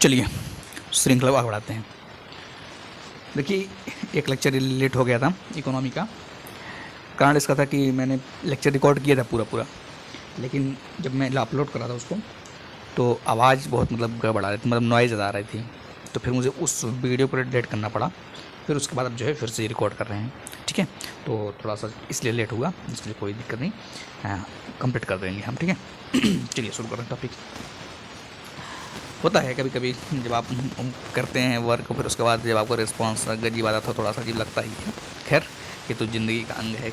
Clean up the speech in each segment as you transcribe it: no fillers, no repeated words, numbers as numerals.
चलिए श्रृंखला आगे बढ़ाते हैं। देखिए, एक लेक्चर लेट हो गया था इकोनॉमी का। कारण इसका था कि मैंने लेक्चर रिकॉर्ड किया था पूरा, लेकिन जब मैं अपलोड कर रहा था उसको तो आवाज़ बहुत गड़बड़ आ रही थी, नॉइज़ आ रही थी। तो फिर मुझे उस वीडियो को डिलीट करना पड़ा। फिर उसके बाद अब जो है फिर से रिकॉर्ड कर रहे हैं। ठीक है, तो थोड़ा सा इसलिए लेट हुआ, इसलिए कोई दिक्कत नहीं, कंप्लीट कर देंगे हम। ठीक है चलिए शुरू करें टॉपिक। होता है कभी कभी जब आप करते हैं वर्क, फिर उसके बाद जब आपको रिस्पॉन्स अजीब आता है, थोड़ा सा अजीब लगता ही है। खैर, ये तो ज़िंदगी का अंग है।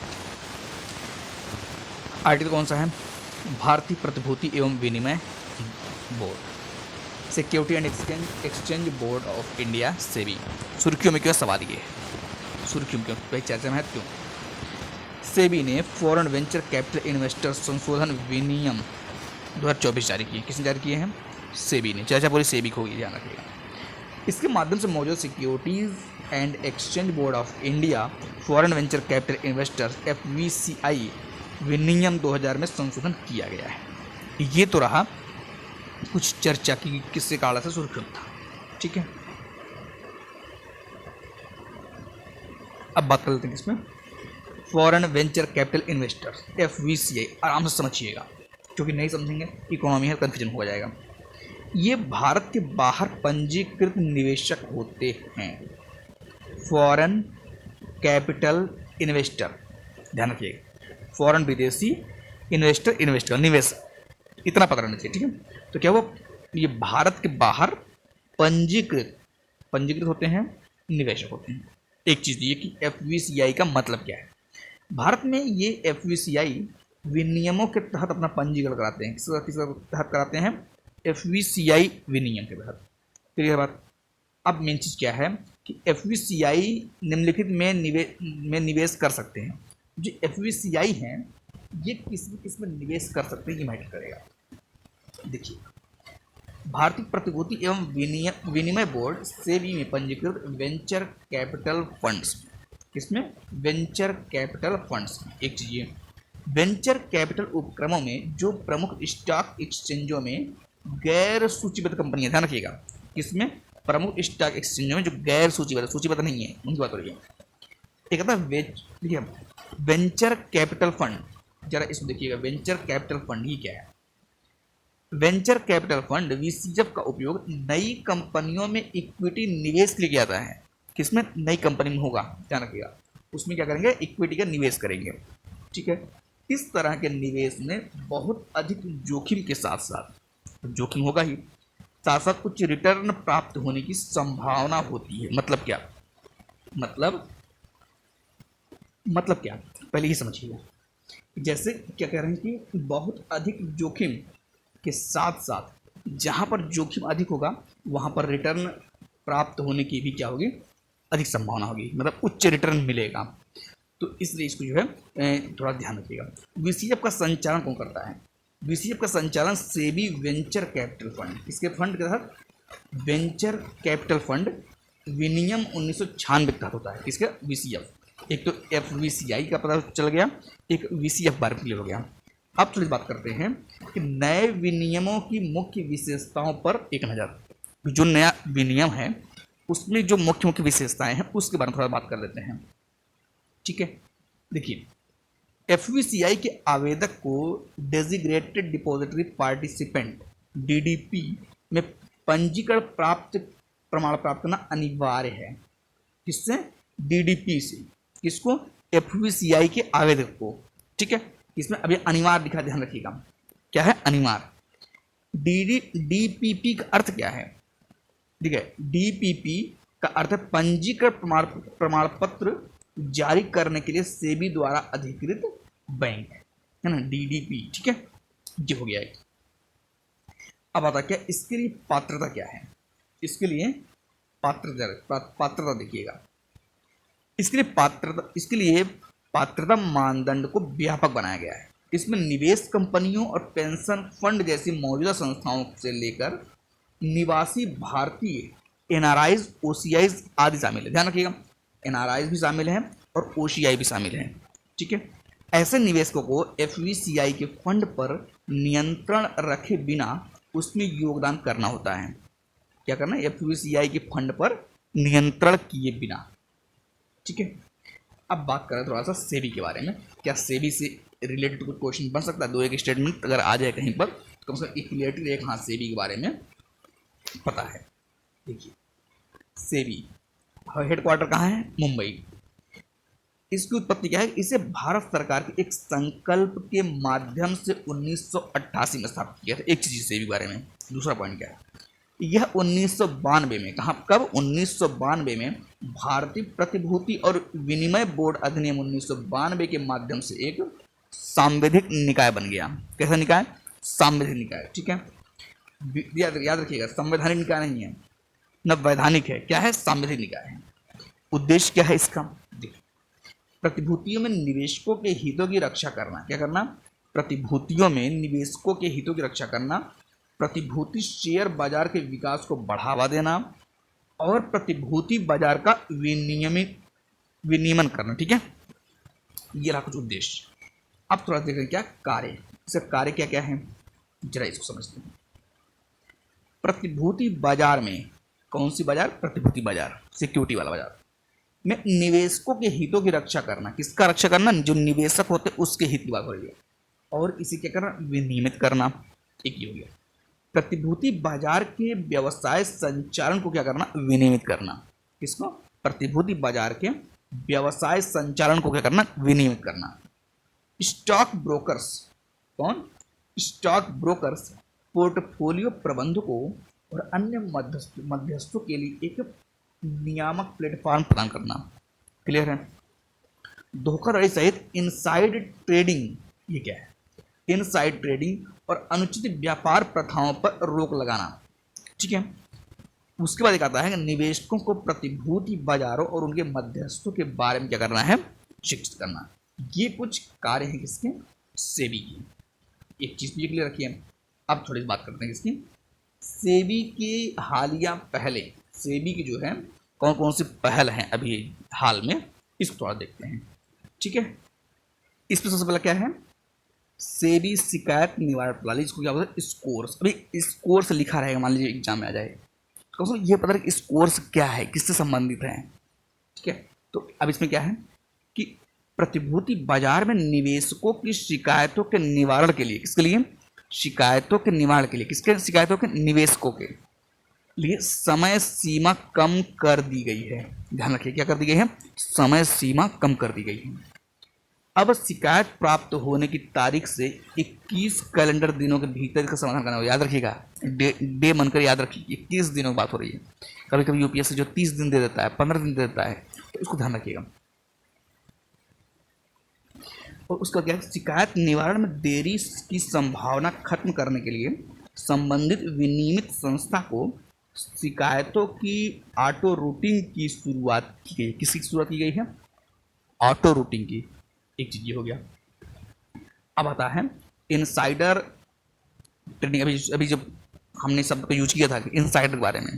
आर्टिकल कौन सा है? भारतीय प्रतिभूति एवं विनिमय board, security and exchange board of India, SEBI. सुर्खियों में क्यों सवाल ये है? सुर्खियों में क्यों भाई, चर्चा में है क्यों? सेबी ने फॉरेन वेंचर कैपिटल इन्वेस्टर संशोधन विनियम 2024 जारी किए। किसने जारी किए हैं? सेबी ने। चर्चा पूरी सेबी को होगी, ध्यान रखिएगा। इसके माध्यम से मौजूद securities and exchange board of India foreign venture capital investors FVCI विनियम 2000 में संशोधन किया गया है। ये तो रहा कुछ चर्चा की किससे काला से सुर्खियों था। ठीक है, अब बात कर लेते हैं किसमें? Foreign venture capital investors FVCI। आराम से समझिएगा, क्योंकि नहीं समझेंगे इकोनॉमी है कन्फ्यूजन हो जाएगा। ये भारत के बाहर पंजीकृत निवेशक होते हैं, फॉरेन कैपिटल इन्वेस्टर। ध्यान रखिएगा, फॉरेन विदेशी इन्वेस्टर निवेशक, इतना पता रहना चाहिए। ठीक है, तो क्या वो ये भारत के बाहर पंजीकृत होते हैं, निवेशक होते हैं। एक चीज़ ये कि FVCI का मतलब क्या है। भारत में ये FVCI विनियमों के तहत अपना पंजीकरण कराते हैं। किस तहत कराते हैं? FVCI विनियम के तहत। क्लियर बात। अब मेन चीज़ क्या है कि FVCI निम्नलिखित में निवेश कर सकते हैं। जो FVCI हैं ये किस में निवेश कर सकते हैं, ये मैटर करेगा। देखिए, भारतीय प्रतिभूति एवं विनिमय बोर्ड सेबी में पंजीकृत वेंचर कैपिटल फंड्स। किसमें? Venture capital funds. एक चीज़, वेंचर कैपिटल उपक्रमों में जो प्रमुख स्टॉक एक्सचेंजों में गैर सूचीबद्ध कंपनियां, ध्यान रखिएगा, किसमें? प्रमुख स्टॉक एक्सचेंजों में जो गैर सूचीबद्ध नहीं है उनकी बात हो रही है। एक आता है देखिए वेंचर कैपिटल फंड, जरा इसको देखिएगा। वेंचर कैपिटल फंड ये क्या है? वेंचर कैपिटल फंड VCF का उपयोग नई कंपनियों में इक्विटी निवेश के लिए किया जाता है। किसमें? नई कंपनी में होगा, ध्यान रखिएगा। उसमें क्या करेंगे? इक्विटी का निवेश करेंगे। ठीक है, इस तरह के निवेश में बहुत अधिक जोखिम के साथ साथ, जोखिम होगा ही, साथ साथ उच्च रिटर्न प्राप्त होने की संभावना होती है। मतलब क्या? मतलब क्या, पहले ही समझिएगा। जैसे क्या कह रहे हैं कि बहुत अधिक जोखिम के साथ साथ जहाँ पर जोखिम अधिक होगा वहाँ पर रिटर्न प्राप्त होने की भी क्या होगी? अधिक संभावना होगी, मतलब उच्च रिटर्न मिलेगा। तो इसलिए इसको जो है थोड़ा ध्यान रखिएगा। VCF का संचालन कौन करता है? VCF का संचालन सेबी वेंचर कैपिटल फंड, इसके फंड के तहत वेंचर कैपिटल फंड विनियम 1996 के तहत होता है। किसका? VCF। एक तो FVCI का पता चल गया, एक VCF बार क्लियर हो गया। अब थोड़ी बात करते हैं कि नए विनियमों की मुख्य विशेषताओं पर एक नज़र। जो नया विनियम है उसमें जो मुख्य विशेषताएं हैं उसके बारे में थोड़ा बात कर लेते हैं। ठीक है, देखिए, FVCI के आवेदक को डेजिग्नेटेड डिपॉजिटरी पार्टिसिपेंट DDP में पंजीकरण प्रमाण प्राप्त करना अनिवार्य है। किससे? DDP से। किसको? FVCI के आवेदक को। ठीक है, इसमें अभी अनिवार्य लिखा, ध्यान रखिएगा। क्या है? अनिवार्य। DPP का अर्थ क्या है? ठीक है, DPP का अर्थ है पंजीकरण प्रमाण पत्र जारी करने के लिए सेबी द्वारा अधिकृत बैंक, है ना, DDP। ठीक है, ये हो गया है। अब आता क्या इसके लिए पात्रता क्या है? इसके लिए पात्रता देखिएगा। इसके लिए पात्रता मानदंड को व्यापक बनाया गया है। इसमें निवेश कंपनियों और पेंशन फंड जैसी मौजूदा संस्थाओं से लेकर निवासी भारतीय NRIs, OCIs आदि शामिल है। ध्यान रखिएगा, NRIs भी शामिल हैं और OCI भी शामिल हैं। ठीक है, ऐसे निवेशकों को FVCI के फंड पर नियंत्रण रखे बिना उसमें योगदान करना होता है। क्या करना है, एफवीसीआई के फंड पर नियंत्रण किए बिना। ठीक है, अब बात करें थोड़ा सा सेबी के बारे में। क्या सेबी से रिलेटेड कुछ क्वेश्चन बन सकता है, दो एक स्टेटमेंट अगर आ जाए कहीं पर, कम से कम एक क्लियरिटी रहे, हाँ सेबी के बारे में पता है। देखिए सेबी हेडक्वार्टर कहाँ है, मुंबई। इसकी उत्पत्ति क्या है, इसे भारत सरकार के एक संकल्प के माध्यम से 1988 में स्थापित किया था। एक चीज सेबी के बारे में। दूसरा पॉइंट क्या है, यह 1992 में, कहाँ कब, 1992 में भारतीय प्रतिभूति और विनिमय बोर्ड अधिनियम 1992 के माध्यम से एक सांविधिक निकाय बन गया। कैसा निकाय, सांविधिक निकाय। ठीक है, याद रखिएगा, संवैधानिक निकाय नहीं है, न वैधानिक है, क्या है, सांविधिक निकाय है। उद्देश्य क्या है इसका, देखिए प्रतिभूतियों में निवेशकों के हितों की रक्षा करना। क्या करना, प्रतिभूतियों में निवेशकों के हितों की रक्षा करना, प्रतिभूति शेयर बाजार के विकास को बढ़ावा देना और प्रतिभूति बाजार का विनियमन करना। ठीक है, ये रहा कुछ उद्देश्य। अब थोड़ा देखें क्या कार्य, इसका कार्य क्या क्या है, जरा इसको समझते हैं। प्रतिभूति बाजार में, कौन सी बाजार, प्रतिभूति बाजार, सिक्योरिटी वाला बाजार में निवेशकों के हितों की रक्षा करना। किसका रक्षा करना, जो निवेशक होते उसके हित की बात हो रही है। और इसे क्या करना, विनियमित करना। एक ही हो गया। प्रतिभूति बाजार के व्यवसाय संचालन को क्या करना, विनियमित करना। किसको, प्रतिभूति बाजार के व्यवसाय संचालन को क्या करना, विनियमित करना। स्टॉक ब्रोकर्स, कौन, स्टॉक ब्रोकर्स पोर्टफोलियो प्रबंधकों और अन्य मध्यस्थों के लिए एक नियामक प्लेटफॉर्म प्रदान करना। क्लियर है। धोखाधड़ी सहित इनसाइड ट्रेडिंग, ये क्या है, इनसाइड ट्रेडिंग और अनुचित व्यापार प्रथाओं पर रोक लगाना। ठीक है, उसके बाद एक आता है कि निवेशकों को प्रतिभूति बाजारों और उनके मध्यस्थों के बारे में क्या करना है, शिक्षित करना। ये कुछ कार्य हैं किसके, सेबी की। एक चीज भी क्लियर रखिए। अब थोड़ी बात करते हैं किसकी, सेबी की हालिया पहले, सेबी की जो है कौन कौन सी पहल हैं अभी हाल में, इसको थोड़ा देखते हैं। ठीक है, इसमें सबसे पहला क्या है, सेबी शिकायत निवारण प्रणाली, इसको क्या बोलते हैं, स्कोर्स। अभी स्कोर्स लिखा रहेगा, मान लीजिए एग्जाम में आ जाए, तो ये पता है कि स्कोर्स क्या है, किससे संबंधित है। ठीक है, तो अब इसमें क्या है कि प्रतिभूति बाजार में निवेशकों की शिकायतों के निवारण के लिए, किसके लिए, शिकायतों के निवारण के लिए, किसके, शिकायतों के, निवेशकों के लिए समय सीमा कम कर दी गई है। ध्यान रखिए, क्या कर दी गई है, समय सीमा कम कर दी गई है। अब शिकायत प्राप्त होने की तारीख से 21 कैलेंडर दिनों के भीतर इसका समाधान करना होगा। याद रखिएगा, डे बनकर याद रखिए, 21 दिनों की बात हो रही है। कभी कभी यूपीएससी जो 30 दिन दे देता है, 15 दिन दे देता है, तो इसको ध्यान रखिएगा। और उसका क्या, शिकायत निवारण में देरी की संभावना खत्म करने के लिए संबंधित विनियमित संस्था को शिकायतों की ऑटो रूटिंग की शुरुआत की गई। किसकी शुरुआत की गई है, ऑटो रूटिंग की। एक चीज ये हो गया। अब आता है इनसाइडर ट्रेडिंग। अभी जब हमने शब्द को यूज किया था इनसाइडर के बारे में,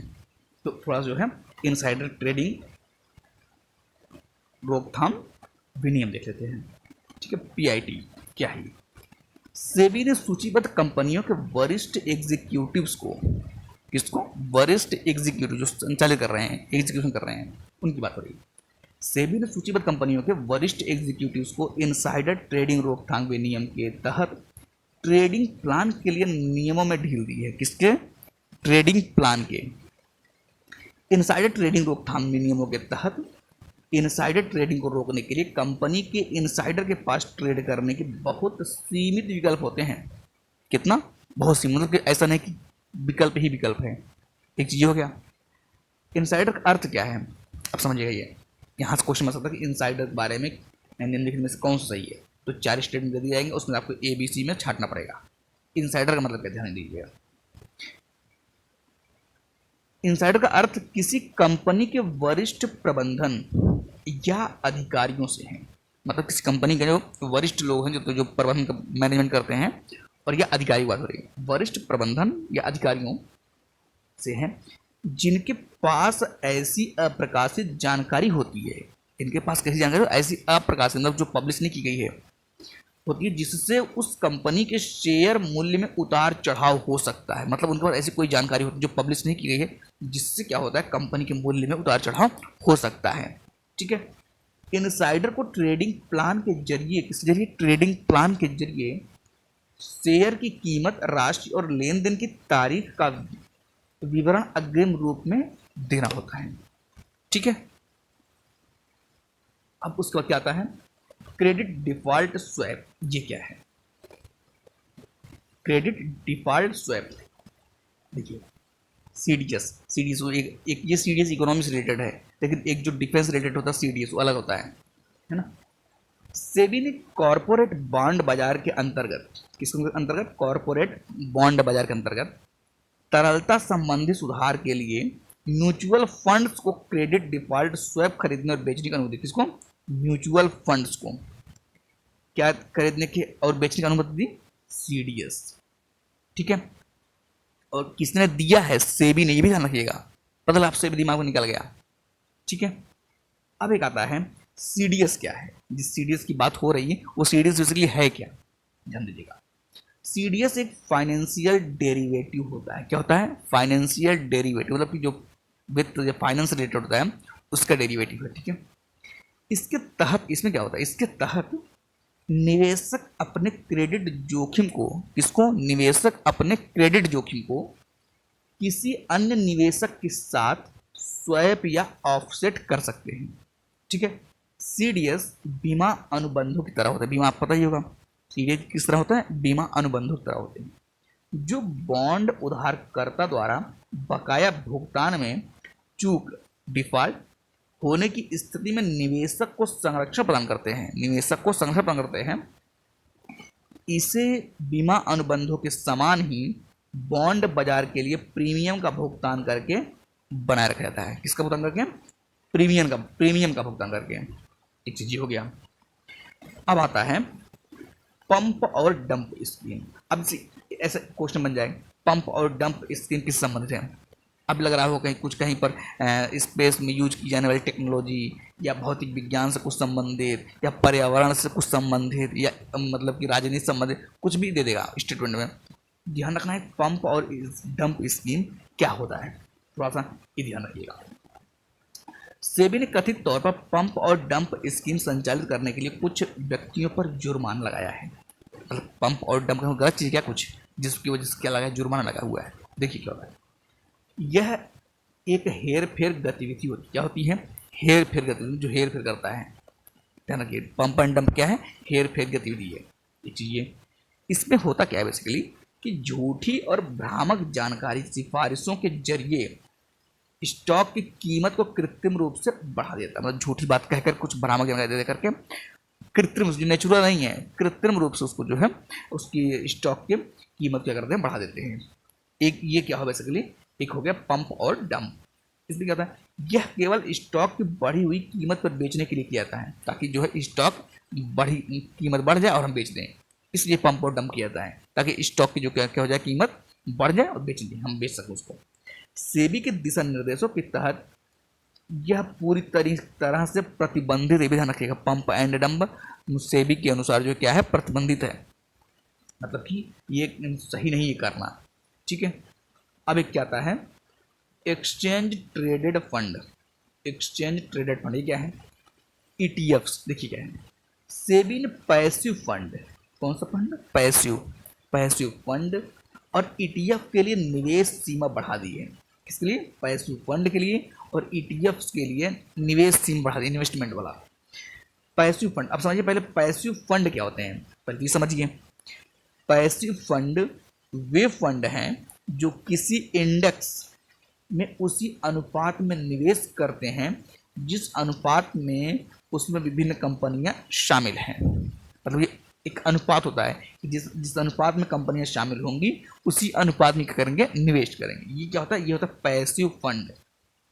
तो थोड़ा जो है इनसाइडर ट्रेडिंग रोकथाम विनियम देख लेते हैं। ठीक है, पीआईटी क्या है। सेबी ने सूचीबद्ध कंपनियों के वरिष्ठ एग्जीक्यूटिव्स को, किसको, वरिष्ठ एग्जीक्यूटिव जो संचालित कर रहे हैं, एग्जीक्यूशन कर रहे हैं, उनकी बात हो रही है। सेबी ने सूचीबद्ध कंपनियों के वरिष्ठ एग्जीक्यूटिव्स को इनसाइडर ट्रेडिंग रोकथाम विनियम के तहत ट्रेडिंग प्लान के लिए नियमों में ढील दी है। किसके, ट्रेडिंग प्लान के। इनसाइडर ट्रेडिंग रोकथाम नियमों के तहत इनसाइडर ट्रेडिंग को रोकने के लिए कंपनी के इनसाइडर के पास ट्रेड करने के बहुत सीमित विकल्प होते हैं। कितना, बहुत सीमित, मतलब कि ऐसा नहीं कि विकल्प ही विकल्प है। एक चीज हो गया, इनसाइडर का अर्थ क्या है, अब समझिएगा। ये यहाँ से क्वेश्चन बन सकता है कि इनसाइडर के बारे में निम्नलिखित में से कौन सा सही है, तो 4 स्टेटमेंट दे दिए जाएंगे, उसमें आपको ABC में छाटना पड़ेगा। इनसाइडर का मतलब क्या, ध्यान दीजिएगा। इनसाइडर का अर्थ किसी कंपनी के वरिष्ठ प्रबंधन या अधिकारियों से है। मतलब किसी कंपनी के जो वरिष्ठ लोग हैं, जो प्रबंधन का मैनेजमेंट करते हैं, और यह अधिकारी बात हो रही है, वरिष्ठ प्रबंधन या अधिकारियों से है, जिनके पास ऐसी अप्रकाशित जानकारी होती है। इनके पास कैसी जानकारी, ऐसी अप्रकाशित, मतलब जो पब्लिश नहीं की गई है, होती है जिससे उस कंपनी के शेयर मूल्य में उतार चढ़ाव हो सकता है। मतलब उनके पास ऐसी कोई जानकारी होती है जो पब्लिश नहीं की गई है, जिससे क्या होता है कंपनी के मूल्य में उतार चढ़ाव हो सकता है। ठीक है। इनसाइडर को ट्रेडिंग प्लान के जरिए, किस जरिए, ट्रेडिंग प्लान के जरिए शेयर की कीमत, राशि और लेन देन की तारीख का विवरण अग्रिम रूप में देना होता है। ठीक है। अब उसके बाद क्या आता है, क्रेडिट डिफॉल्ट स्वैप। ये क्या है, क्रेडिट डिफॉल्ट स्वैप? देखिए सीडीएस, सीडीएस एक ये सीडीएस इकोनॉमी से रिलेटेड है, लेकिन एक जो डिफेंस रिलेटेड होता है सीडीएस वो अलग होता है ना। सेबी ने कॉरपोरेट बॉन्ड बाजार के अंतर्गत, किसके अंतर्गत, कॉरपोरेट बॉन्ड बाजार के अंतर्गत तरलता संबंधी सुधार के लिए म्यूचुअल फंड्स को क्रेडिट डिफॉल्ट स्वैप खरीदने और बेचने की अनुमति, किसको, म्यूचुअल फंड्स को क्या खरीदने की और बेचने की अनुमति दी, सीडीएस। ठीक है। और किसने दिया है, सेबी ने, ये भी ध्यान रखिएगा, मतलब आपसे दिमाग में निकल गया। ठीक है। अब एक आता है सीडीएस क्या है, जिस सीडीएस की बात हो रही है वो सीडीएस बेसिकली है क्या, ध्यान दीजिएगा। सीडीएस एक फाइनेंशियल डेरिवेटिव होता है। क्या होता है, फाइनेंशियल डेरिवेटिव, मतलब कि जो वित्त, जो फाइनेंस रिलेटेड होता है उसका डेरिवेटिव है। ठीक है। इसके तहत, इसमें क्या होता है, इसके तहत निवेशक अपने क्रेडिट जोखिम को, किसको, निवेशक अपने क्रेडिट जोखिम को किसी अन्य निवेशक के साथ स्वैप या ऑफसेट कर सकते हैं। ठीक है। सीडीएस बीमा अनुबंधों की तरह होता है, बीमा आपको पता ही होगा, सीडीएस किस तरह होता है, बीमा अनुबंधों की तरह होते हैं, जो बॉन्ड उधारकर्ता द्वारा बकाया भुगतान में चूक, डिफॉल्ट होने की स्थिति में निवेशक को संरक्षण प्रदान करते हैं, निवेशक को संरक्षण प्रदान करते हैं। इसे बीमा अनुबंधों के समान ही बॉन्ड बाजार के लिए प्रीमियम का भुगतान करके बनाए रखा जाता है। किसका भुगतान करके, प्रीमियम का भुगतान करके। एक चीज हो गया। अब आता है पंप और डंप स्कीम। अब ऐसा क्वेश्चन बन जाए, पंप और डंप स्कीम किस संबंधित है। अब लग रहा हो कहीं कुछ, कहीं पर स्पेस में यूज की जाने वाली टेक्नोलॉजी, या भौतिक विज्ञान से कुछ संबंधित, या पर्यावरण से कुछ संबंधित, या मतलब कि राजनीति संबंधित, कुछ भी दे देगा स्टेटमेंट में। ध्यान रखना है पंप और डंप स्कीम क्या होता है, थोड़ा सा ये ध्यान रखिएगा। सेबी ने कथित तौर पर पंप और डंप स्कीम संचालित करने के लिए कुछ व्यक्तियों पर जुर्माना लगाया है। मतलब पंप और डंप का गलत चीज़ क्या, कुछ जिसकी वजह से क्या लगा है, जुर्माना लगा हुआ है। देखिए क्या होता है, यह एक हेर फेर गतिविधि होती, क्या होती है, हेर फेर गतिविधि, जो हेर फेर करता है। ध्यान रखिए, पंप एंड डंप क्या है, हेर फेर गतिविधि है। एक चीज़ इसमें होता क्या है बेसिकली, कि झूठी और भ्रामक जानकारी, सिफारिशों के जरिए स्टॉक की कीमत को कृत्रिम रूप से बढ़ा देता है। मतलब झूठी बात कहकर, कुछ भ्रामक जानकारी दे करके, कृत्रिम, जो नेचुरल नहीं है, कृत्रिम रूप से उसको जो है उसकी स्टॉक की कीमत क्या करते हैं, बढ़ा देते हैं। एक ये क्या हो बेसिकली, एक हो गया पंप और डंप। इसलिए क्या होता है, यह केवल स्टॉक की बढ़ी हुई कीमत पर बेचने के लिए किया जाता है, ताकि जो है स्टॉक बढ़ी कीमत बढ़ जाए और हम बेच दें। इसलिए पंप और डंप किया जाता है, ताकि स्टॉक की जो क्या हो जाए, कीमत बढ़ जाए और बेच दें, हम बेच सकें उसको। सेबी के दिशा निर्देशों के तहत यह पूरी तरह से प्रतिबंधित, ये भी ध्यान रखिएगा, पंप एंड डंप सेबी के अनुसार जो क्या है, प्रतिबंधित है, मतलब कि ये सही नहीं है करना। ठीक है। अब एक क्या आता है, exchange traded fund. Exchange traded fund ये क्या है, ईटीएफ्स। देखिए क्या है, सेबी ने पैसिव फंड, कौन सा फंड, पैसिव फंड और ईटीएफ के लिए निवेश सीमा बढ़ा दी है। किसके लिए, पैसिव फंड के लिए और ईटीएफ्स के लिए निवेश सीमा बढ़ा दी, इन्वेस्टमेंट वाला। पैसिव फंड, अब समझिए पहले पैसिव फंड क्या होते हैं, पहले समझिए। पैसिव फंड वे फंड हैं जो किसी इंडेक्स में उसी अनुपात में निवेश करते हैं जिस अनुपात में उसमें विभिन्न कंपनियां शामिल हैं। मतलब ये एक अनुपात होता है कि जिस अनुपात में कंपनियां शामिल होंगी उसी अनुपात में क्या करेंगे, निवेश करेंगे। ये क्या होता है, ये होता है पैसिव फंड।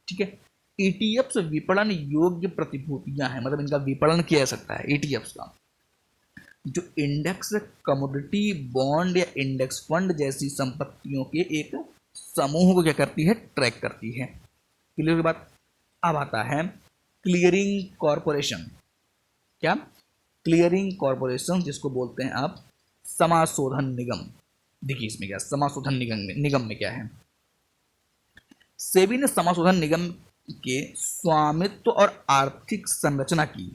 ठीक है। ईटीएफ्स विपणन योग्य प्रतिभूतियां हैं, मतलब इनका विपणन किया जा सकता है ईटीएफ्स का, जो इंडेक्स, कमोडिटी, बॉन्ड या इंडेक्स फंड जैसी संपत्तियों के एक समूह को क्या करती है, ट्रैक करती है। क्लियर की बात। अब आता है क्लियरिंग कॉरपोरेशन। क्या, क्लियरिंग कॉरपोरेशन, जिसको बोलते हैं आप समाशोधन निगम। देखिए इसमें क्या समाशोधन निगम में क्या है। सेबी ने समाशोधन निगम के स्वामित्व और आर्थिक संरचना की।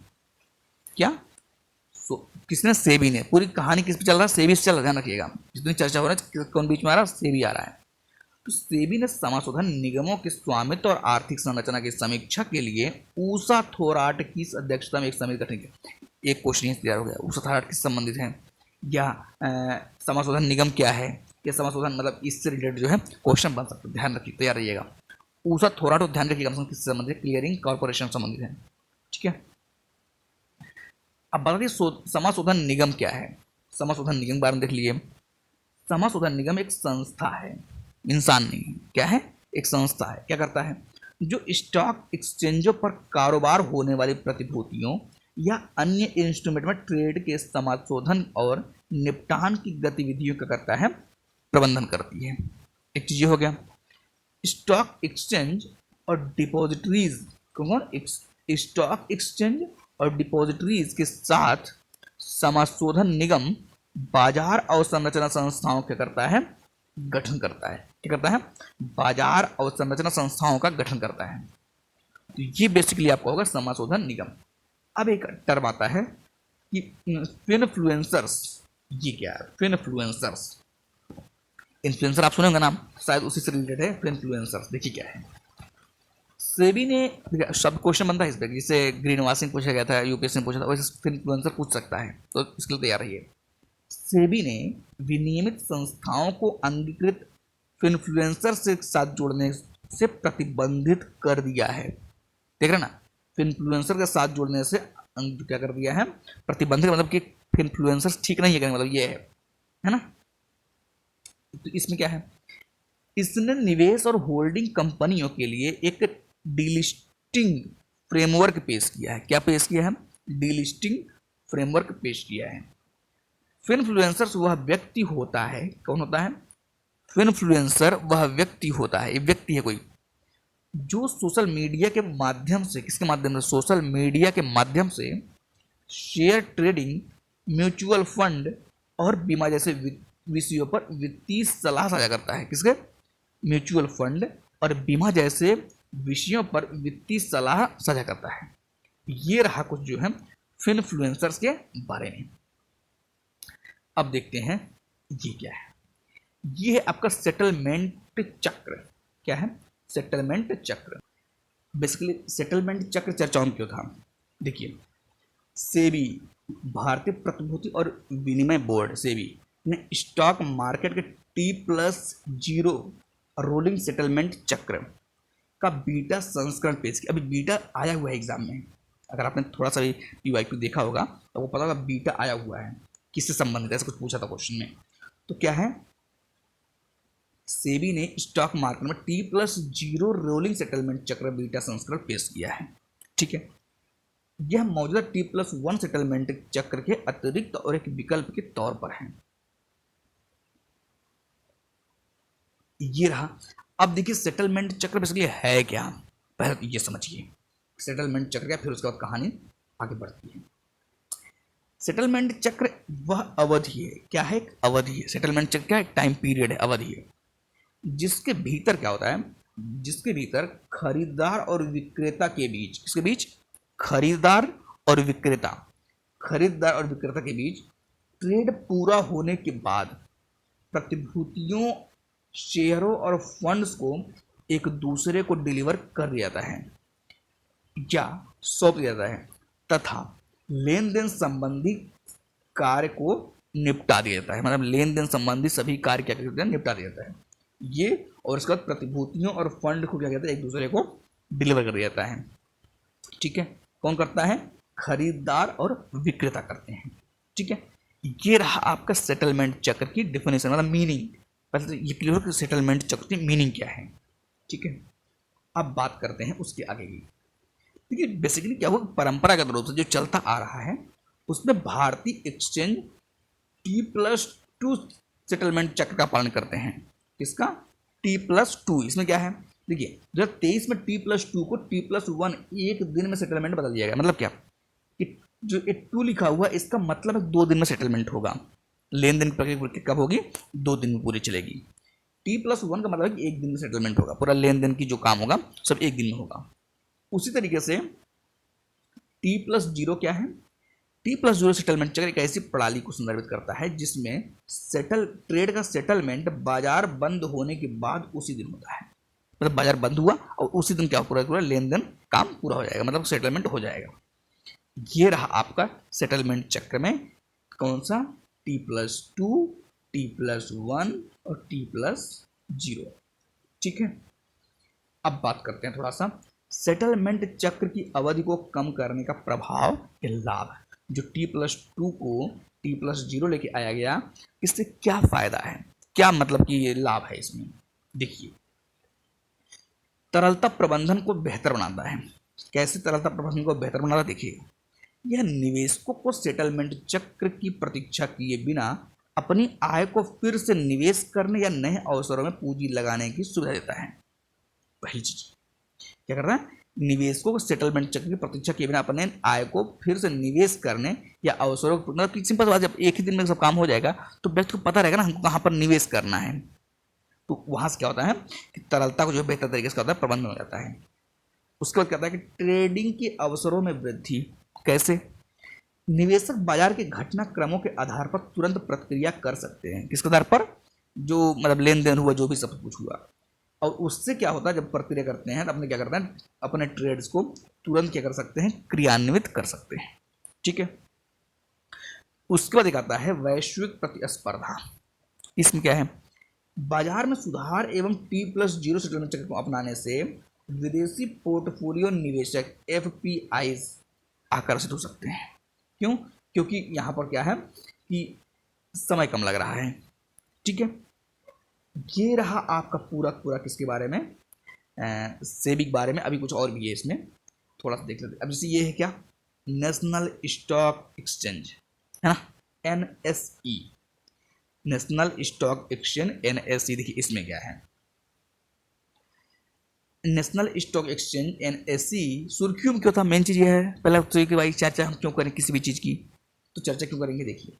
क्या किसने? सेबी ने। पूरी कहानी किस पे चल रहा है? सेबी से चल रहा है, ध्यान रखिएगा। जितनी चर्चा हो रहा है कौन बीच में आ रहा है? सेबी आ रहा है। तो सेबी ने समाशोधन निगमों के स्वामित्व और आर्थिक संरचना की समीक्षा के लिए ऊषा थोराट की अध्यक्षता में एक समिति गठन की। एक क्वेश्चन तैयार हो गया, ऊषा थोराट किस संबंधित है, या समाशोधन निगम क्या है, या समाशोधन मतलब इससे रिलेटेड जो है क्वेश्चन बन सकता है। ध्यान रखिए, तैयार रहिएगा। ऊषा थोराट और ध्यान रखिएगा किससे संबंधित? क्लियरिंग कॉर्पोरेशन संबंधित है। ठीक है, अब बताइए समाशोधन निगम क्या है। समाशोधन निगम के बारे में देख लिए। समाशोधन निगम एक संस्था है, इंसान नहीं है। क्या है? एक संस्था है। क्या करता है? जो स्टॉक एक्सचेंजों पर कारोबार होने वाली प्रतिभूतियों या अन्य इंस्ट्रूमेंट में ट्रेड के समाशोधन और निपटान की गतिविधियों का करता है, प्रबंधन करती है। एक चीज हो गया स्टॉक एक्सचेंज और डिपॉजिटरीज। कौन? स्टॉक एक्सचेंज और डिपॉजिटरीज के साथ समाशोधन निगम बाजार अवसंरचना संस्थाओं क्या करता है? गठन करता है। क्या करता है? बाजार अवसंरचना संस्थाओं का गठन करता है। तो ये बेसिकली आपका होगा समाशोधन निगम। अब एक टर्म आता है कि फिनफ्लुएंसर्स। ये क्या है? फिनफ्लुएंसर्स। इन्फ्लुएंसर आप सुने होंगे नाम, शायद उसी से रिलेटेड है फिनफ्लुएंसर्स। देखिए क्या है। सेबी ने सब क्वेश्चन बनता है इस पर, जिसे ग्रीन वाशिंग पूछा गया था, यूपीएससी में पूछा था, वैसे फिनफ्लुएंसर पूछ सकता है, तो इसके लिए तैयार रहिए। सेबी ने विनियमित संस्थाओं को अंगीकृत फिनफ्लुएंसर से साथ जोड़ने से प्रतिबंधित कर दिया है। देख रहे ना, फिनफ्लुएंसर के साथ जोड़ने से क्या कर दिया है? प्रतिबंधित, मतलब कि फिनफ्लुएंसर ठीक नहीं है, मतलब ये है ना। तो इसमें क्या है? इसने निवेश और होल्डिंग कंपनियों के लिए एक डीलिस्टिंग फ्रेमवर्क पेश किया है। क्या पेश किया है? डीलिस्टिंग फ्रेमवर्क पेश किया है। फिनफ्लुएंसर्स वह व्यक्ति होता है, कौन होता है? फिनफ्लुएंसर वह व्यक्ति होता है, एक व्यक्ति है कोई, जो सोशल मीडिया के माध्यम से, किसके माध्यम से? सोशल मीडिया के माध्यम से शेयर ट्रेडिंग, म्यूचुअल फंड और बीमा जैसे विषयों पर वित्तीय सलाह साझा करता है। किसके? म्यूचुअल फंड और बीमा जैसे विषयों पर वित्तीय सलाह साझा करता है। ये रहा कुछ जो है फिनफ्लुएंसर्स के बारे में। अब देखते हैं ये क्या है। ये है आपका सेटलमेंट चक्र। क्या है? सेटलमेंट चक्र। बेसिकली सेटलमेंट चक्र चर्चाओं क्यों था? देखिए, सेबी भारतीय प्रतिभूति और विनिमय बोर्ड सेबी ने स्टॉक मार्केट के T+0 रोलिंग सेटलमेंट चक्र का बीटा संस्करण पेश किया। अभी बीटा आया हुआ है एग्जाम में, अगर आपने थोड़ा सा भी PYQ देखा होगा तो वो पता होगा बीटा आया हुआ है, किससे संबंधित है, ऐसा कुछ पूछा था क्वेश्चन में। तो क्या है? सेबी ने स्टॉक मार्केट में T+0 रोलिंग सेटलमेंट चक्र बीटा संस्करण पेश किया है। ठीक है, यह मौजूदा T+1 सेटलमेंट चक्र के अतिरिक्त और एक विकल्प के तौर पर है। ये रहा। अब देखिए सेटलमेंट चक्र बेसिकली है क्या, पहले तो ये समझिए सेटलमेंट चक्र क्या, फिर उसके बाद कहानी आगे बढ़ती है। सेटलमेंट चक्र वह अवधि है। क्या है? एक अवधि है। सेटलमेंट चक्र क्या है? टाइम पीरियड है, अवधि है, जिसके भीतर क्या होता है? जिसके भीतर खरीदार और विक्रेता के बीच, किसके बीच? खरीदार और विक्रेता, खरीदार और विक्रेता के बीच ट्रेड पूरा होने के बाद प्रतिभूतियों, शेयरों और फंड्स को एक दूसरे को डिलीवर कर दिया जाता है या सौंप दिया जाता है, तथा लेन देन संबंधी कार्य को निपटा दिया जाता है। मतलब लेन देन संबंधी सभी कार्य क्या करते हैं? निपटा दिया जाता है ये। और उसके बाद प्रतिभूतियों और फंड को क्या कहते हैं? एक दूसरे को डिलीवर कर दिया जाता है। ठीक है, कौन करता है? खरीदार और विक्रेता करते हैं। ठीक है, ये रहा आपका सेटलमेंट चक्र की डिफिनेशन, मतलब मीनिंग। पहले तो ये क्लियर हो कि सेटलमेंट चक्र की मीनिंग क्या है। ठीक है, अब बात करते हैं उसके आगे की। देखिए बेसिकली क्या हुआ, परंपरागत रूप से जो चलता आ रहा है उसमें भारतीय एक्सचेंज T+2 सेटलमेंट चक्र का पालन करते हैं। किसका? T+2। इसमें क्या है? देखिए 2023 में T+2 को T+1 एक दिन में सेटलमेंट बदल दिया गया। मतलब क्या कि जो ये टू लिखा हुआ इसका मतलब है 2 दिन में सेटलमेंट होगा। लेन देन प्रक्रिया कब होगी? 2 दिन में पूरी चलेगी। T+1 का मतलब है कि 1 दिन में सेटलमेंट होगा, पूरा लेन देन की जो काम होगा सब 1 दिन में होगा। उसी तरीके से T+0 क्या है? T+0 सेटलमेंट चक्र एक ऐसी प्रणाली को संदर्भित करता है जिसमें ट्रेड का सेटलमेंट बाजार बंद होने के बाद उसी दिन होता है। मतलब बाजार बंद हुआ और उसी दिन क्या पूरा लेन देन काम पूरा हो जाएगा, मतलब सेटलमेंट हो जाएगा। ये रहा आपका सेटलमेंट चक्र में कौन सा? T+2, T+1 और T+0। ठीक है, अब बात करते हैं थोड़ा सा सेटलमेंट चक्र की अवधि को कम करने का प्रभाव या लाभ। जो T+2 को T+0 लेके आया गया, इससे क्या फायदा है, क्या मतलब कि ये लाभ है इसमें? देखिए, तरलता प्रबंधन को बेहतर बनाता है। कैसे तरलता प्रबंधन को बेहतर बनाता है? देखिए, यह निवेशकों को सेटलमेंट चक्र की प्रतीक्षा किए बिना अपनी आय को फिर से निवेश करने या नए अवसरों में पूंजी लगाने की सुविधा देता है। पहली चीज क्या कर रहा है? निवेशकों को सेटलमेंट चक्र की प्रतीक्षा किए बिना अपने आय को फिर से निवेश करने या अवसरों को, मतलब सिंपल बात, जब एक ही दिन में सब काम हो जाएगा तो व्यक्ति को पता रहेगा ना हमको कहाँ पर निवेश करना है। तो वहां से क्या होता है कि तरलता को जो बेहतर तरीके से होता है प्रबंधन हो जाता है। उसके बाद कहता है कि ट्रेडिंग के अवसरों में वृद्धि। कैसे? निवेशक बाजार के घटनाक्रमों के आधार पर तुरंत प्रतिक्रिया कर सकते हैं। किसके आधार पर? जो मतलब लेन देन हुआ, जो भी सब कुछ हुआ, और उससे क्या होता है जब प्रतिक्रिया करते हैं तो अपने क्या करते हैं, अपने ट्रेड्स को तुरंत क्या कर सकते हैं? क्रियान्वित कर सकते हैं। ठीक है, उसके बाद एक आता है वैश्विक प्रतिस्पर्धा। इसमें क्या है? बाजार में सुधार एवं T+0 सेटलमेंट चक्र को अपनाने से विदेशी पोर्टफोलियो निवेशक FPIs आकर्षित हो सकते हैं। क्यों? क्योंकि यहाँ पर क्या है कि समय कम लग रहा है। ठीक है, ये रहा आपका पूरा किसके बारे में? सेबी के बारे में। अभी कुछ और भी है इसमें, थोड़ा सा देख लेते हैं। अब जैसे ये है क्या? नेशनल स्टॉक एक्सचेंज है ना, NSE, national stock exchange NSE। देखिए इसमें क्या है, नेशनल स्टॉक एक्सचेंज NSE सुर्खियों में क्यों था? मेन चीज ये है, पहले तो कि भाई चर्चा हम क्यों करें किसी भी चीज की, तो चर्चा क्यों करेंगे? देखिए,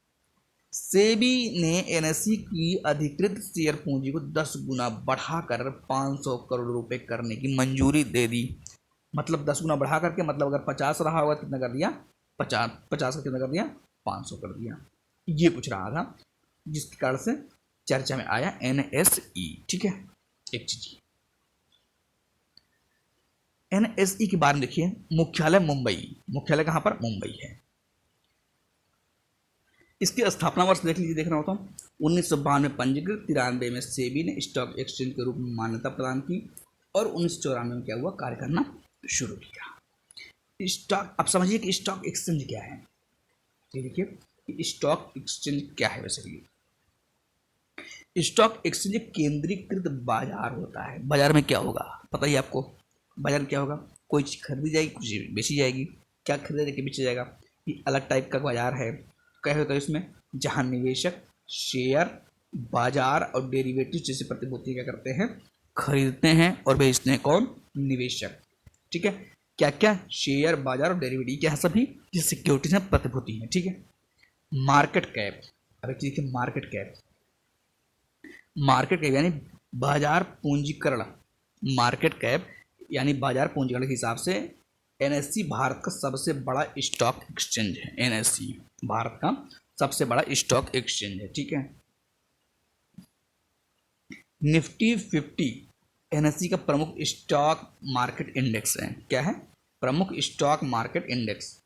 सेबी ने NSE की अधिकृत शेयर पूंजी को 10 गुना बढ़ाकर 500 करोड़ रुपए करने की मंजूरी दे दी। मतलब 10 गुना बढ़ा करके, मतलब अगर 50 रहा होगा कितना कर दिया? 50 का कितना कर दिया? 500 कर दिया। ये पूछ रहा था, जिसके कारण से चर्चा में आया NSE। ठीक है, एक चीज NSE के बारे में देखिए, मुख्यालय मुंबई। मुख्यालय कहां पर? मुंबई है। इसकी स्थापना वर्ष देख लीजिए, देखना होता 1992 में पंजीकृत, 93 में सेबी ने स्टॉक एक्सचेंज के रूप में मान्यता प्रदान की और 1994 में क्या हुआ? कार्य करना शुरू किया। स्टॉक, अब समझिए कि स्टॉक एक्सचेंज क्या है। देखिए स्टॉक एक्सचेंज क्या है। वैसे स्टॉक एक्सचेंज एक केंद्रीकृत बाजार होता है। बाजार में क्या होगा पता ही आपको? बाजार में क्या होगा? कोई चीज खरीदी जाएगी, कुछ बेची जाएगी। क्या खरीदा जाके बेचा जाएगा? ये अलग टाइप का बाजार है। क्या होता है इसमें? जहां निवेशक शेयर, बाजार और डेरिवेटिव जैसे प्रतिभूति क्या करते हैं? खरीदते हैं और बेचते हैं। कौन? निवेशक। ठीक है, क्या क्या? शेयर, बाजार और डेरिवेटिव, क्या है? सभी ये सिक्योरिटीज में प्रतिभूति है। ठीक है, मार्केट कैप। अब एक चीज, मार्केट कैप। मार्केट कैप यानी बाजार पूंजीकरण। मार्केट कैप यानी बाजार पूंजीकरण के हिसाब से NSE भारत का सबसे बड़ा स्टॉक एक्सचेंज है। NSE भारत का सबसे बड़ा स्टॉक एक्सचेंज है। ठीक है, निफ्टी 50 NSE का प्रमुख स्टॉक मार्केट इंडेक्स है। क्या है? प्रमुख स्टॉक मार्केट इंडेक्स।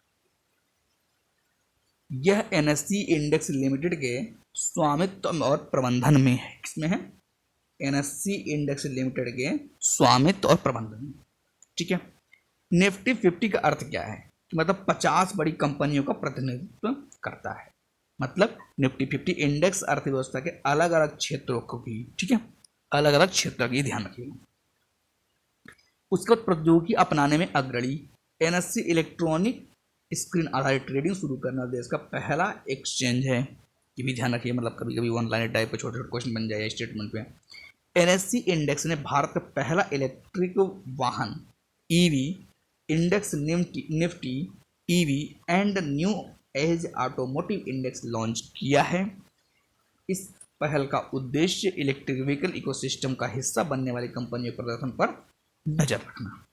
यह NSE इंडेक्स लिमिटेड के स्वामित्व और प्रबंधन में है। किसमें है? NSE इंडेक्स लिमिटेड के स्वामित्व और प्रबंधन में। ठीक है, निफ्टी 50 का अर्थ क्या है? मतलब 50 बड़ी कंपनियों का प्रतिनिधित्व करता है। मतलब निफ्टी 50 इंडेक्स अर्थव्यवस्था के अलग अलग क्षेत्रों को भी, ठीक है, अलग अलग क्षेत्रों की ध्यान रखिएगा। उसके बाद प्रौद्योगिकी अपनाने में अग्रणी। NSE इलेक्ट्रॉनिक स्क्रीन आधारित ट्रेडिंग शुरू करना देश का पहला एक्सचेंज है। ये भी ध्यान रखिए, मतलब कभी कभी ऑनलाइन टाइप के छोटे छोटे क्वेश्चन बन जाए स्टेटमेंट पे। NSE इंडेक्स ने भारत का पहला इलेक्ट्रिक वाहन EV index Nifty EV and new age automotive index launch किया है। इस पहल का उद्देश्य इलेक्ट्रिक व्हीकल इकोसिस्टम का हिस्सा बनने वाली कंपनियों के प्रदर्शन पर नजर रखना।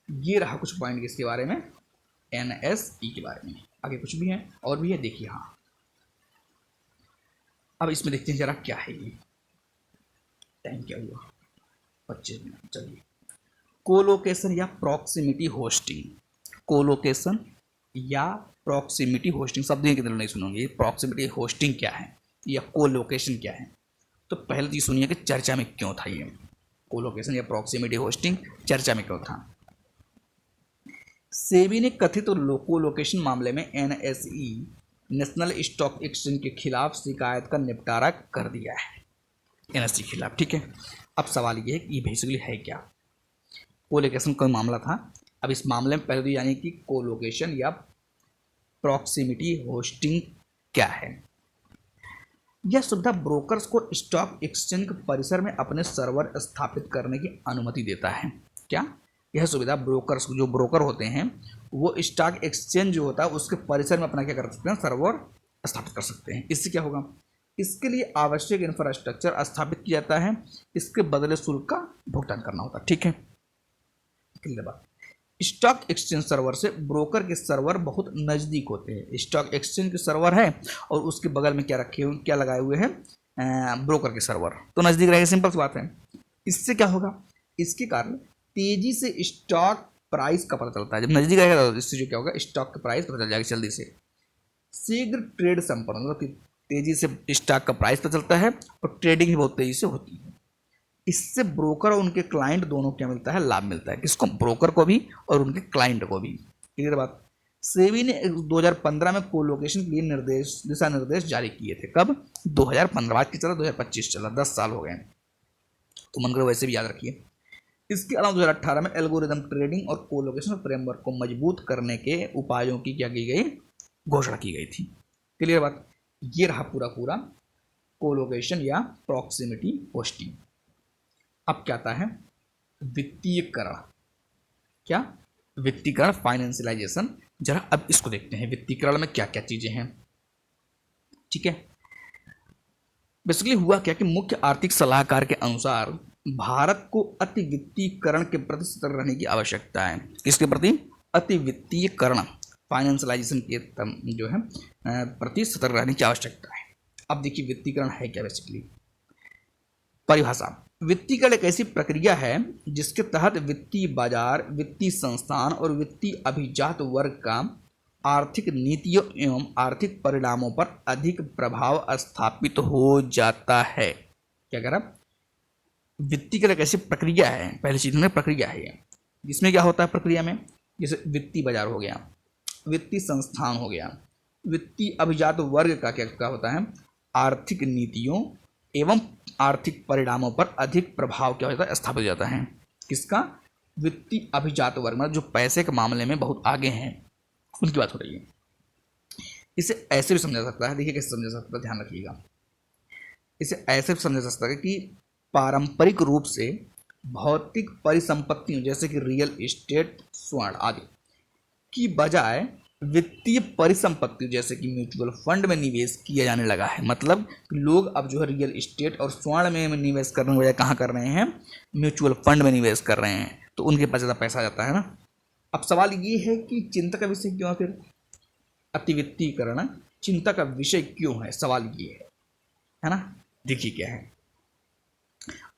ये रहा कुछ पॉइंट इसके बारे में, एनएसई के बारे में। आगे कुछ भी है और भी है, देखिए। हाँ, अब इसमें देखते हैं जरा क्या है ये। टाइम क्या हुआ, 25 मिनट। चलिए, कोलोकेशन या प्रॉक्सिमिटी होस्टिंग। कोलोकेशन या प्रॉक्सिमिटी होस्टिंग शब्द के अंदर नहीं सुनोगे। प्रॉक्सिमिटी होस्टिंग क्या है या कोलोकेशन क्या है, तो पहले तो ये सुनिए कि चर्चा में क्यों था ये कोलोकेशन या प्रॉक्सिमिटी होस्टिंग, चर्चा में क्यों था। सेबी ने कथित कोलोकेशन मामले में एनएसई नेशनल स्टॉक एक्सचेंज के खिलाफ शिकायत का निपटारा कर दिया है, एनएसई के खिलाफ। ठीक है, अब सवाल ये है कि ये बेसिकली है क्या। कोलोकेशन का मामला था। अब इस मामले में पहले तो यानी कि कोलोकेशन या प्रॉक्सिमिटी होस्टिंग क्या है। यह सुविधा ब्रोकर्स को स्टॉक एक्सचेंज के परिसर में अपने सर्वर स्थापित करने की अनुमति देता है। क्या यह सुविधा ब्रोकर्स, जो ब्रोकर होते हैं वो स्टॉक एक्सचेंज जो होता है उसके परिसर में अपना क्या कर सकते हैं, सर्वर स्थापित कर सकते हैं। इससे क्या होगा, इसके लिए आवश्यक इंफ्रास्ट्रक्चर स्थापित किया जाता है, इसके बदले शुल्क का भुगतान करना होता है। ठीक है, क्लियर बात। स्टॉक एक्सचेंज सर्वर से ब्रोकर के सर्वर बहुत नज़दीक होते हैं। स्टॉक एक्सचेंज के सर्वर है और उसके बगल में क्या रखे हुए, क्या लगाए हुए हैं, ब्रोकर के सर्वर, तो नज़दीक रहेगा। सिंपल सी बात है। इससे क्या होगा, इसके कारण तेजी से स्टॉक प्राइस का पता चलता है। जब नज़दीक रहेगा तो इससे जो क्या होगा, स्टॉक का प्राइस पता चल जाएगा जल्दी से। शीघ्र ट्रेड संपन्न, मतलब तेजी से स्टॉक का प्राइस पता चलता है और ट्रेडिंग भी बहुत तेजी से होती है। इससे ब्रोकर और उनके क्लाइंट दोनों क्या मिलता है, लाभ मिलता है। किसको, ब्रोकर को भी और उनके क्लाइंट को भी। क्लियर बात। सेबी ने 2015 में कोलोकेशन के लिए दिशा निर्देश जारी किए थे। कब, 2015, बात की चला 2025 चला, 10 साल हो गए, तो मन करो वैसे भी याद रखिए। इसके अलावा 2018 में एल्गोरिदम ट्रेडिंग और कोलोकेशन फ्रेमवर्क को मजबूत करने के उपायों की क्या की गई, घोषणा की गई थी। क्लियर बात। ये रहा पूरा पूरा कोलोकेशन या प्रॉक्सिमिटी होस्टिंग। अब क्या आता है, वित्तीयकरण। क्या, वित्तीयकरण, फाइनेंशियलाइजेशन। जरा अब इसको देखते हैं, वित्तीयकरण में क्या क्या चीजें हैं। ठीक है, बेसिकली हुआ क्या कि मुख्य आर्थिक सलाहकार के अनुसार भारत को अति वित्तीयकरण के प्रति सतर्क रहने की आवश्यकता है। किसके प्रति, अति वित्तीयकरण, फाइनेंशियलाइजेशन के जो है प्रति सतर्क रहने की आवश्यकता है। अब देखिए वित्तीयकरण है क्या। बेसिकली परिभाषा, वित्तीयकरण एक ऐसी प्रक्रिया है जिसके तहत वित्तीय बाजार, वित्तीय संस्थान और वित्तीय अभिजात वर्ग का आर्थिक नीतियों एवं आर्थिक परिणामों पर अधिक प्रभाव स्थापित हो जाता है। क्या कह रहा, वित्तीयकरण एक ऐसी प्रक्रिया है, पहली चीज में प्रक्रिया है जिसमें क्या होता है प्रक्रिया में, जैसे वित्तीय बाजार हो गया, वित्तीय संस्थान हो गया, वित्तीय अभिजात वर्ग का क्या होता है, आर्थिक नीतियों एवं आर्थिक परिणामों पर अधिक प्रभाव क्या होता है, स्थापित हो जाता है। किसका, वित्तीय अभिजात वर्ग, मतलब जो पैसे के मामले में बहुत आगे हैं, उनकी बात हो रही है। इसे ऐसे भी समझा सकता है, देखिए कैसे समझा सकता है, ध्यान रखिएगा। इसे ऐसे भी समझा जा सकता है कि पारंपरिक रूप से भौतिक परिसंपत्तियों जैसे कि रियल एस्टेट, स्वर्ण आदि की बजाय वित्तीय परिसंपत्ति जैसे कि म्यूचुअल फंड में निवेश किया जाने लगा है। मतलब लोग अब जो है रियल एस्टेट और स्वर्ण में निवेश करने के बजाय कहाँ कर रहे हैं, म्यूचुअल फंड में निवेश कर रहे हैं, तो उनके पास ज़्यादा पैसा आ जाता है ना। अब सवाल ये है कि चिंता का विषय क्यों है, फिर अतिवित्तीयकरण चिंता का विषय क्यों है, सवाल ये है ना। देखिए क्या है,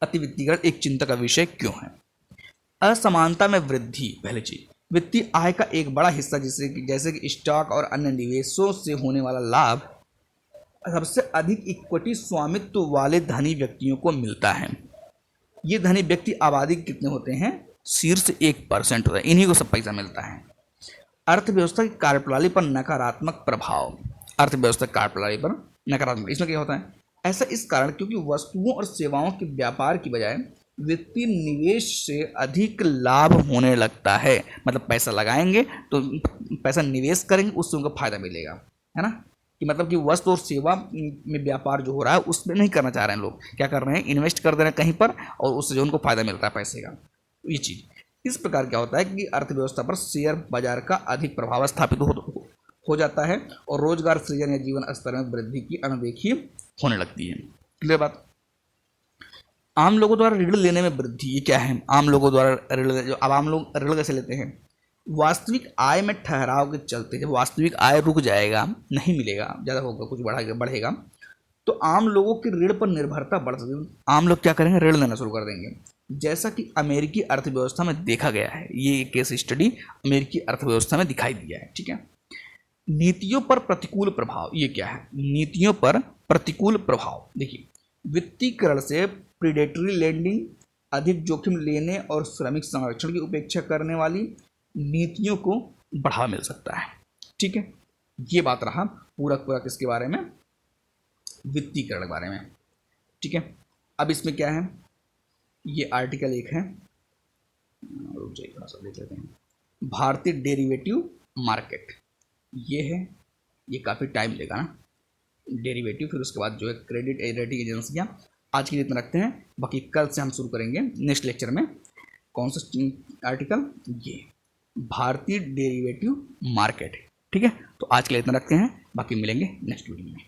अतिवित्तीयकरण एक चिंता का विषय क्यों है। असमानता में वृद्धि, पहली चीज, वित्तीय आय का एक बड़ा हिस्सा जैसे कि स्टॉक और अन्य निवेशों से होने वाला लाभ सबसे अधिक इक्विटी स्वामित्व वाले धनी व्यक्तियों को मिलता है। ये धनी व्यक्ति आबादी के कितने होते हैं, शीर्ष 1% होता है, इन्हीं को सब पैसा मिलता है। अर्थव्यवस्था की कार्यप्रणाली पर नकारात्मक प्रभाव, अर्थव्यवस्था कार्यप्रणाली पर नकारात्मक, इसमें क्या होता है, ऐसा इस कारण क्योंकि वस्तुओं और सेवाओं के व्यापार की बजाय वित्तीय निवेश से अधिक लाभ होने लगता है। मतलब पैसा लगाएंगे तो पैसा निवेश करेंगे, उससे उनको फायदा मिलेगा, है ना। कि मतलब कि वस्तु और सेवा में व्यापार जो हो रहा है उसमें नहीं करना चाह रहे हैं लोग, क्या कर रहे हैं, इन्वेस्ट कर दे रहे हैं कहीं पर और उससे जो उनको फायदा मिलता है पैसे का, ये चीज़। इस प्रकार क्या होता है कि अर्थव्यवस्था पर शेयर बाजार का अधिक प्रभाव स्थापित हो जाता है और रोजगार सृजन या जीवन स्तर में वृद्धि की अनदेखी होने लगती है। क्लियर बात। आम लोगों द्वारा ऋण लेने में वृद्धि, ये क्या है? आम लोगों द्वारा ऋण, जो अब आम लोग ऋण कैसे लेते हैं? वास्तविक आय में ठहराव के चलते, जब वास्तविक आय रुक जाएगा, नहीं मिलेगा, ज़्यादा होगा, कुछ बढ़ेगा, तो आम लोगों की ऋण पर निर्भरता बढ़ सकती है। आम लोग क्या करेंगे? ऋण लेना शुरू कर देंगे, जैसा कि अमेरिकी अर्थव्यवस्था में देखा गया है। ये केस स्टडी अमेरिकी अर्थव्यवस्था में दिखाई दिया है। ठीक है। नीतियों पर प्रतिकूल प्रभाव, ये क्या है? नीतियों पर प्रतिकूल प्रभाव, देखिए, वित्तीकरण से प्रीडेटरी लेंडिंग, अधिक जोखिम लेने और श्रमिक संरक्षण की उपेक्षा करने वाली नीतियों को बढ़ावा मिल सकता है। ठीक है, ये बात रहा पूरा किसके बारे में? वित्तीकरण के बारे में। ठीक है, अब इसमें क्या है? ये आर्टिकल एक है, रुक जाइए थोड़ा सा देख लेते हैं। भारतीय डेरिवेटिव मार्केट, ये है, ये काफ़ी टाइम लेगा ना, डेरिवेटिव, फिर उसके बाद जो है क्रेडिट रेटिंग एजेंसियाँ। आज के लिए इतना रखते हैं, बाकी कल से हम शुरू करेंगे नेक्स्ट लेक्चर में। कौन सा आर्टिकल? ये भारतीय डेरिवेटिव मार्केट। ठीक है, तो आज के लिए इतना रखते हैं, बाकी मिलेंगे नेक्स्ट वीडियो में।